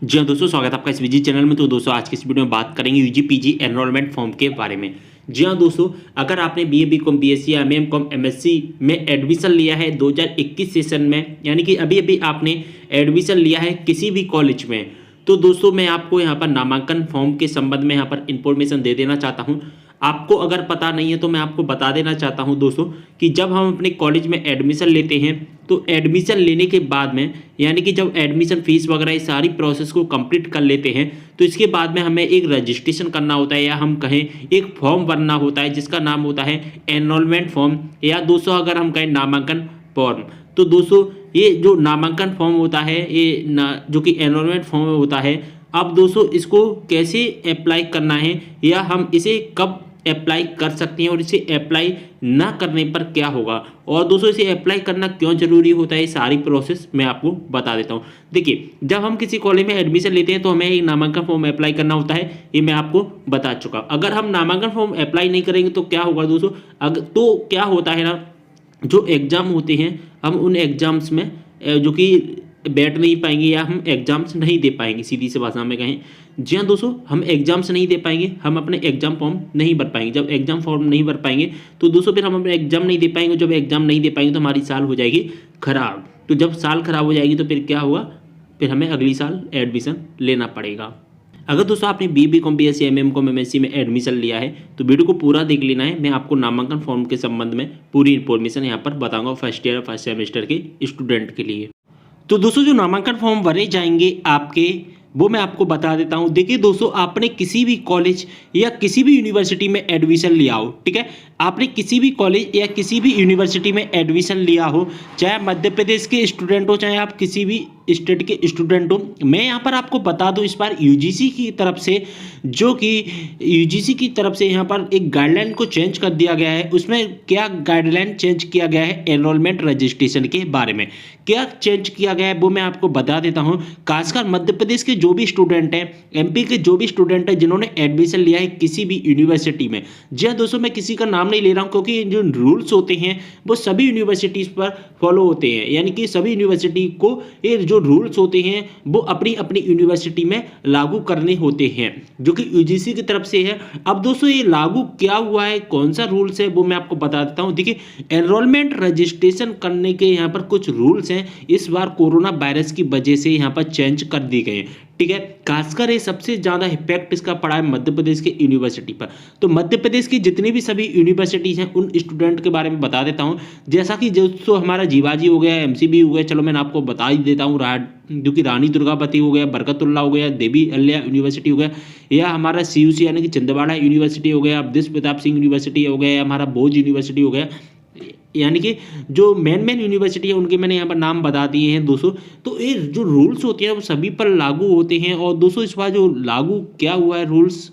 जी हाँ दोस्तों, स्वागत है आपका इस विजी चैनल में। तो दोस्तों आज की इस वीडियो में बात करेंगे यूजी पीजी एनरोलमेंट फॉर्म के बारे में। जी हाँ दोस्तों, अगर आपने BA BCom BSc MA MCom MSc में एडमिशन लिया है 2021 सेशन में, यानी कि अभी अभी आपने एडमिशन लिया है किसी भी कॉलेज में, तो दोस्तों मैं आपको यहाँ पर नामांकन फॉर्म के संबंध में यहाँ पर इंफॉर्मेशन दे देना चाहता हूँ। आपको अगर पता नहीं है तो मैं आपको बता देना चाहता हूँ दोस्तों कि जब हम अपने कॉलेज में एडमिशन लेते हैं तो एडमिशन लेने के बाद में, यानी कि जब एडमिशन फीस वगैरह ये सारी प्रोसेस को कंप्लीट कर लेते हैं तो इसके बाद में हमें एक रजिस्ट्रेशन करना होता है, या हम कहें एक फॉर्म भरना होता है जिसका नाम होता है एनरोलमेंट फॉर्म, या दोस्तों अगर हम कहें नामांकन फॉर्म। तो दोस्तों ये जो नामांकन फॉर्म होता है जो कि एनरोलमेंट फॉर्म होता है, अब दोस्तों इसको कैसे अप्लाई करना है या हम इसे कब अप्लाई कर सकते हैं और इसे अप्लाई ना करने पर क्या होगा, और दोस्तों इसे अप्लाई करना क्यों जरूरी होता है, सारी प्रोसेस मैं आपको बता देता हूं। देखिए, जब हम किसी कॉलेज में एडमिशन लेते हैं तो हमें एक नामांकन फॉर्म अप्लाई करना होता है, ये मैं आपको बता चुका। अगर हम नामांकन फॉर्म अप्लाई नहीं करेंगे तो क्या होगा दोस्तों, तो क्या होता है ना, जो एग्ज़ाम होते हैं हम उन एग्ज़ाम्स में जो कि बैठ नहीं पाएंगे या हम एग्ज़ाम्स नहीं दे पाएंगे, सीधी सी भाषा में कहें। जी हाँ दोस्तों, हम एग्ज़ाम्स नहीं दे पाएंगे, हम अपने एग्ज़ाम फॉर्म नहीं भर पाएंगे। जब एग्ज़ाम फॉर्म नहीं भर पाएंगे तो दोस्तों फिर हम अपने एग्ज़ाम नहीं दे पाएंगे। जब एग्ज़ाम नहीं दे पाएंगे तो हमारी साल हो जाएगी ख़राब। तो जब साल ख़राब हो जाएगी तो फिर क्या होगा, फिर हमें अगली साल एडमिशन लेना पड़ेगा। अगर दोस्तों आपने बीए-बीकॉम बीएससी एमए-एमकॉम एमएससी में एडमिशन लिया है तो वीडियो को पूरा देख लेना है। मैं आपको नामांकन फॉर्म के संबंध में पूरी इन्फॉर्मेशन यहाँ पर बताऊंगा फर्स्ट ईयर फर्स्ट सेमेस्टर के स्टूडेंट के लिए। तो दोस्तों जो नामांकन फॉर्म भरे जाएंगे आपके, वो मैं आपको बता देता हूं। देखिए दोस्तों, आपने किसी भी कॉलेज या किसी भी यूनिवर्सिटी में एडमिशन लिया हो, ठीक है, आपने किसी भी कॉलेज या किसी भी यूनिवर्सिटी में एडमिशन लिया हो, चाहे मध्य प्रदेश के स्टूडेंट हो चाहे आप किसी भी स्टेट के स्टूडेंट हो, मैं यहाँ पर आपको बता दूं इस बार यूजीसी की तरफ से, जो कि यूजीसी की तरफ से यहाँ पर एक गाइडलाइन को चेंज कर दिया गया है। उसमें क्या गाइडलाइन चेंज किया गया है, एनरोलमेंट रजिस्ट्रेशन के बारे में क्या चेंज किया गया है वो मैं आपको बता देता हूँ। खासकर मध्य प्रदेश के जो भी स्टूडेंट हैं, एमपी के जो भी स्टूडेंट हैं जिन्होंने एडमिशन लिया है किसी भी यूनिवर्सिटी में, जी हाँ दोस्तों मैं किसी का नाम नहीं ले रहा हूँ क्योंकि जो रूल्स होते हैं वो सभी यूनिवर्सिटीज पर फॉलो होते हैं, यानी कि सभी यूनिवर्सिटी को ये जो रूल्स होते हैं वो अपनी अपनी यूनिवर्सिटी में लागू करने होते हैं, जो कि यूजीसी की तरफ से है। अब दोस्तों ये लागू क्या हुआ है, कौन सा रूल्स है वो मैं आपको बता देता हूँ। देखिए, एनरोलमेंट रजिस्ट्रेशन करने के यहाँ पर कुछ रूल्स हैं, इस बार कोरोना वायरस की वजह से यहाँ पर चेंज कर दी गए, ठीक है। खासकर ये सबसे ज्यादा इफेक्ट इसका पड़ा है मध्य प्रदेश के यूनिवर्सिटी पर। तो मध्य प्रदेश की जितनी भी सभी यूनिवर्सिटीज हैं उन स्टूडेंट के बारे में बता देता हूं। जैसा कि जो हमारा जीवाजी हो गया, एमसीबी हो गया, चलो मैं आपको बता ही देता हूं, जो कि रानी दुर्गावती हो गया, बरकतुल्ला हो गया, देवी अल्लाह यूनिवर्सिटी हो गया, या हमारा सीयूसी यानी कि छिंदवाड़ा यूनिवर्सिटी हो गया, अवधेश प्रताप सिंह यूनिवर्सिटी हो गया, या हमारा भोज यूनिवर्सिटी हो गया, यानी कि जो मेन यूनिवर्सिटी है उनके मैंने यहाँ पर नाम बता दिए हैं दोस्तों। तो ये जो रूल्स होते हैं वो सभी पर लागू होते हैं। और दोस्तों इस बार जो लागू क्या हुआ है रूल्स,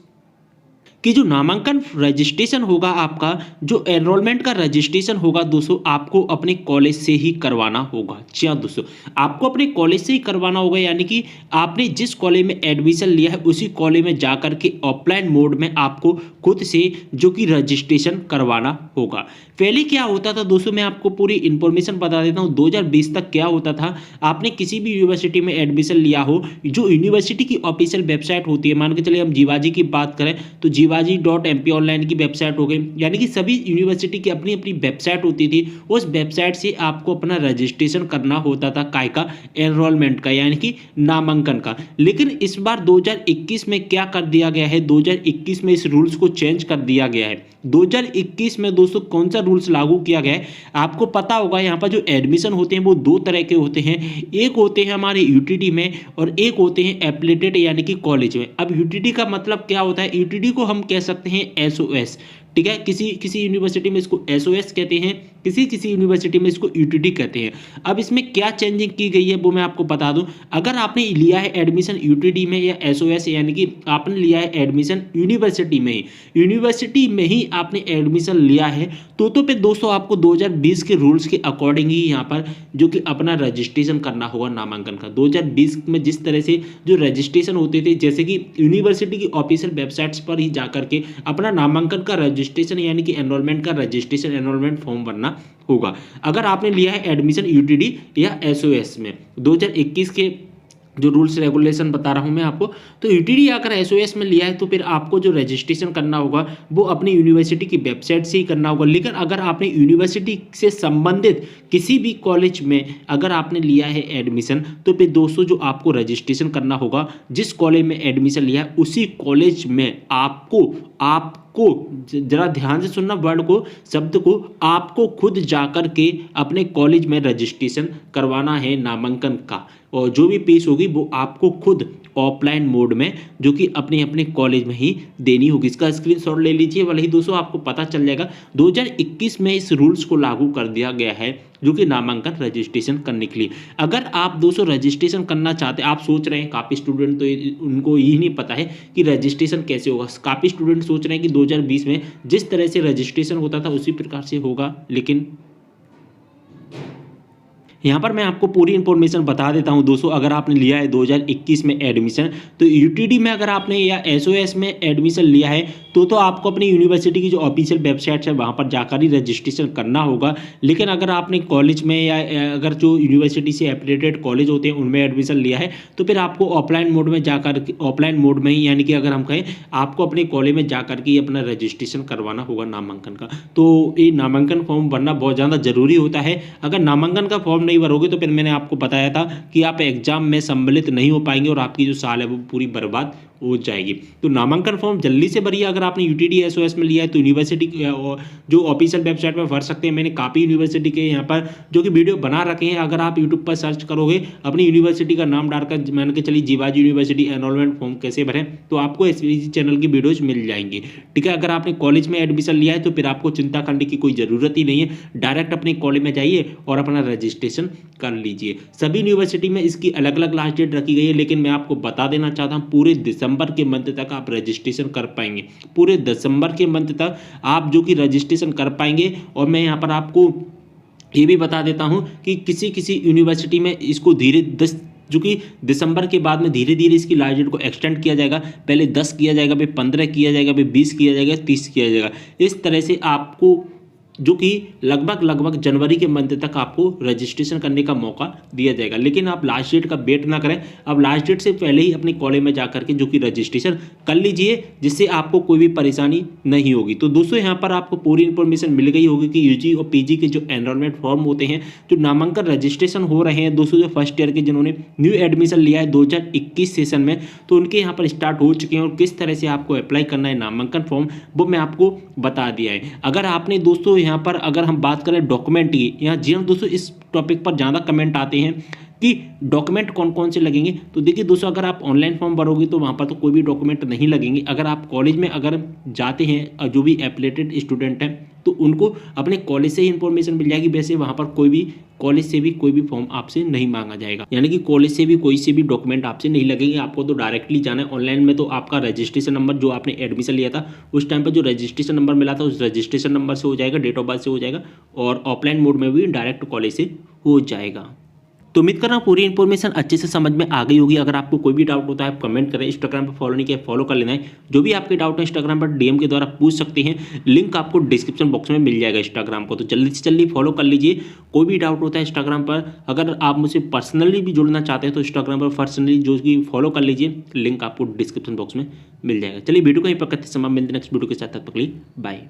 कि जो नामांकन रजिस्ट्रेशन होगा आपका, जो एनरोलमेंट का रजिस्ट्रेशन होगा दोस्तों, आपको अपने कॉलेज से ही करवाना होगा। जी हाँ दोस्तों, आपको अपने कॉलेज से ही करवाना होगा, यानी कि आपने जिस कॉलेज में एडमिशन लिया है उसी कॉलेज में जाकर के ऑफलाइन मोड में आपको खुद से जो कि रजिस्ट्रेशन करवाना होगा। पहले क्या होता था दोस्तों, मैं आपको पूरी इंफॉर्मेशन बता देता हूँ। 2020 तक क्या होता था, आपने किसी भी यूनिवर्सिटी में एडमिशन लिया हो, जो यूनिवर्सिटी की ऑफिशियल वेबसाइट होती है, मान के चलिए हम जीवाजी की बात करें तो जीवाजी.mp ऑनलाइन की वेबसाइट हो गई, यानी कि सभी यूनिवर्सिटी की अपनी अपनी वेबसाइट होती थी। उस वेबसाइट से आपको अपना रजिस्ट्रेशन करना होता था, काय का, एनरोलमेंट का, यानी कि नामांकन का। लेकिन इस बार 2021 में क्या कर दिया गया है, 2021 में इस रूल्स को चेंज कर दिया गया है। 2021 में दोस्तों कौन सा रूल्स लागू किया गया है आपको पता होगा। यहाँ पर जो एडमिशन होते हैं वो दो तरह के होते हैं, एक होते हैं हमारे यूटीडी में और एक होते हैं एप्लेटेड यानी कि कॉलेज में। अब यूटीडी का मतलब क्या होता है, यूटीडी को हम कह सकते हैं एसओएस, ठीक है। किसी किसी यूनिवर्सिटी में इसको एसओएस कहते हैं, किसी किसी यूनिवर्सिटी में इसको यूटीडी कहते हैं। अब इसमें क्या चेंजिंग की गई है वो मैं आपको बता दूं। अगर आपने लिया है एडमिशन यूटीडी में या एसओएस, यानी कि आपने लिया है एडमिशन यूनिवर्सिटी में ही आपने एडमिशन लिया है, तो फिर दोस्तों आपको 2020 के रूल्स के अकॉर्डिंग ही यहाँ पर जो कि अपना रजिस्ट्रेशन करना होगा नामांकन का। 2020 में जिस तरह से जो रजिस्ट्रेशन होते थे, जैसे कि यूनिवर्सिटी की ऑफिशियल वेबसाइट्स पर ही जाकर के अपना नामांकन का रजिस्ट्रेशन यानी कि एनरोलमेंट का रजिस्ट्रेशन, एनरोलमेंट फॉर्म भरना होगा। अगर आपने लिया है एडमिशन यूटीडी या एसओएस में 2021 के जो रूल्स रेगुलेशन बता रहा हूँ मैं आपको। तो यूटीडी अगर एसओएस में लिया है तो फिर आपको जो रजिस्ट्रेशन करना होगा वो अपनी यूनिवर्सिटी की वेबसाइट से ही करना होगा। लेकिन अगर आपने यूनिवर्सिटी से संबंधित किसी भी कॉलेज में अगर आपने लिया है एडमिशन, तो फिर दोस्तों जो आपको रजिस्ट्रेशन करना होगा, जिस कॉलेज में एडमिशन लिया है उसी कॉलेज में आपको जरा ध्यान से सुनना वर्ड को, शब्द को, आपको खुद जाकर के अपने कॉलेज में रजिस्ट्रेशन करवाना है नामांकन का। और जो भी फीस होगी वो आपको खुद ऑफलाइन मोड में, जो कि अपने अपने कॉलेज में ही देनी होगी। इसका स्क्रीनशॉट ले लीजिए, भले ही दोस्तों आपको पता चल जाएगा। 2021 में इस रूल्स को लागू कर दिया गया है, जो कि नामांकन रजिस्ट्रेशन करने के लिए। अगर आप दोस्तों रजिस्ट्रेशन करना चाहते हैं, आप सोच रहे हैं, काफ़ी स्टूडेंट तो उनको यही नहीं पता है कि रजिस्ट्रेशन कैसे होगा। काफ़ी स्टूडेंट सोच रहे हैं कि 2020 में जिस तरह से रजिस्ट्रेशन होता था उसी प्रकार से होगा, लेकिन यहाँ पर मैं आपको पूरी इन्फॉर्मेशन बता देता हूँ दोस्तों। अगर आपने लिया है 2021 में एडमिशन, तो यूटीडी में अगर आपने या एसओएस में एडमिशन लिया है तो आपको अपनी यूनिवर्सिटी की जो ऑफिशियल वेबसाइट है वहाँ पर जाकर ही रजिस्ट्रेशन करना होगा। लेकिन अगर आपने कॉलेज में या अगर जो यूनिवर्सिटी से एफिलिएटेड कॉलेज होते हैं उनमें एडमिशन लिया है, तो फिर आपको ऑफलाइन मोड में जाकर, ऑफलाइन मोड में ही, यानी कि अगर हम कहें आपको अपने कॉलेज में जाकर के अपना रजिस्ट्रेशन करवाना होगा नामांकन का। तो ये नामांकन फॉर्म भरना बहुत ज़्यादा जरूरी होता है। अगर नामांकन का फॉर्म नहीं भरोगे तो फिर मैंने आपको बताया था कि आप एग्जाम में सम्मिलित नहीं हो पाएंगे और आपकी जो साल है वो पूरी बर्बाद हो जाएगी। तो नामांकन फॉर्म जल्दी से भरिए। अगर आपने यूटीडी एसओएस में लिया है तो यूनिवर्सिटी जो ऑफिशियल वेबसाइट पर भर सकते हैं। मैंने काफ़ी यूनिवर्सिटी के यहाँ पर जो कि वीडियो बना रखे हैं, अगर आप यूट्यूब पर सर्च करोगे अपनी यूनिवर्सिटी का नाम डालकर, मान के चलिए जीवाजी यूनिवर्सिटी एनरोलमेंट फॉर्म कैसे भरें, तो आपको इस चैनल की वीडियोज मिल जाएंगी। ठीक है, अगर आपने कॉलेज में एडमिशन लिया है तो फिर आपको चिंता करने की कोई ज़रूरत ही नहीं है। डायरेक्ट अपने कॉलेज में जाइए और अपना रजिस्ट्रेशन कर लीजिए। सभी यूनिवर्सिटी में इसकी अलग अलग लास्ट डेट रखी गई है, लेकिन मैं आपको बता देना चाहता हूँ पूरे दिसंबर के मंथ तक आप रजिस्ट्रेशन कर पाएंगे। पूरे दिसंबर के मंथ तक आप जो कि रजिस्ट्रेशन कर पाएंगे। और मैं यहाँ पर आपको ये भी बता देता हूँ कि किसी किसी यूनिवर्सिटी में इसको जो कि दिसंबर के बाद में धीरे धीरे इसकी लास्ट डेट को एक्सटेंड किया जाएगा। पहले 10 किया जाएगा, फिर 15 किया जाएगा, फिर 20 किया जाएगा, 30 किया जाएगा। इस तरह से आपको जो कि लगभग जनवरी के मंथ तक आपको रजिस्ट्रेशन करने का मौका दिया जाएगा। लेकिन आप लास्ट डेट का वेट ना करें, अब लास्ट डेट से पहले ही अपने कॉलेज में जाकर के जो कि रजिस्ट्रेशन कर लीजिए, जिससे आपको कोई भी परेशानी नहीं होगी। तो दोस्तों यहाँ पर आपको पूरी इन्फॉर्मेशन मिल गई होगी कि यूजी और पीजी के जो एनरोलमेंट फॉर्म होते हैं, जो नामांकन रजिस्ट्रेशन हो रहे हैं दोस्तों, जो फर्स्ट ईयर के जिन्होंने न्यू एडमिशन लिया है 2021 सेशन में, तो उनके यहाँ पर स्टार्ट हो चुके हैं। और किस तरह से आपको अप्लाई करना है नामांकन फॉर्म, वो मैं आपको बता दिया है। अगर आपने दोस्तों यहाँ पर अगर हम बात करें डॉक्यूमेंट की, यहाँ जी हाँ दोस्तों इस टॉपिक पर ज़्यादा कमेंट आते हैं कि डॉक्यूमेंट कौन कौन से लगेंगे। तो देखिए दोस्तों, अगर आप ऑनलाइन फॉर्म भरोगे तो वहाँ पर तो कोई भी डॉक्यूमेंट नहीं लगेंगे। अगर आप कॉलेज में अगर जाते हैं, जो भी एफिलिएटेड स्टूडेंट हैं, तो उनको अपने कॉलेज से ही इंफॉर्मेशन मिल जाएगी। वैसे वहाँ पर कोई भी कॉलेज से भी कोई भी फॉर्म आपसे नहीं मांगा जाएगा, यानी कि कॉलेज से भी कोई से भी डॉक्यूमेंट आपसे नहीं लगेंगे। आपको तो डायरेक्टली जाना है। ऑनलाइन में तो आपका रजिस्ट्रेशन नंबर, जो आपने एडमिशन लिया था उस टाइम पर जो रजिस्ट्रेशन नंबर मिला था, उस रजिस्ट्रेशन नंबर से हो जाएगा, डेट ऑफ बर्थ से हो जाएगा, और ऑफलाइन मोड में भी डायरेक्ट कॉलेज से हो जाएगा। तो उम्मीद कर रहा हूँ पूरी इन्फॉर्मेशन अच्छे से समझ में आ गई होगी। अगर आपको कोई भी डाउट होता है आप कमेंट करें। इंस्टाग्राम पर फॉलो नहीं किया, फॉलो कर लेना है। जो भी आपके डाउट है इंस्टाग्राम पर डीएम के द्वारा पूछ सकते हैं। लिंक आपको डिस्क्रिप्शन बॉक्स में मिल जाएगा इंस्टाग्राम को, तो जल्दी से जल्दी फॉलो कर लीजिए। कोई भी डाउट होता है इंस्टाग्राम पर, अगर आप मुझसे पर्सनली भी जुड़ना चाहते हैं तो इंस्टाग्राम पर पर्सनली जो कि फॉलो कर लीजिए। लिंक आपको डिस्क्रिप्शन बॉक्स में मिल जाएगा। चलिए वीडियो को यहीं पर करते समय मिलते नेक्स्ट वीडियो के साथ, तक के लिए बाय।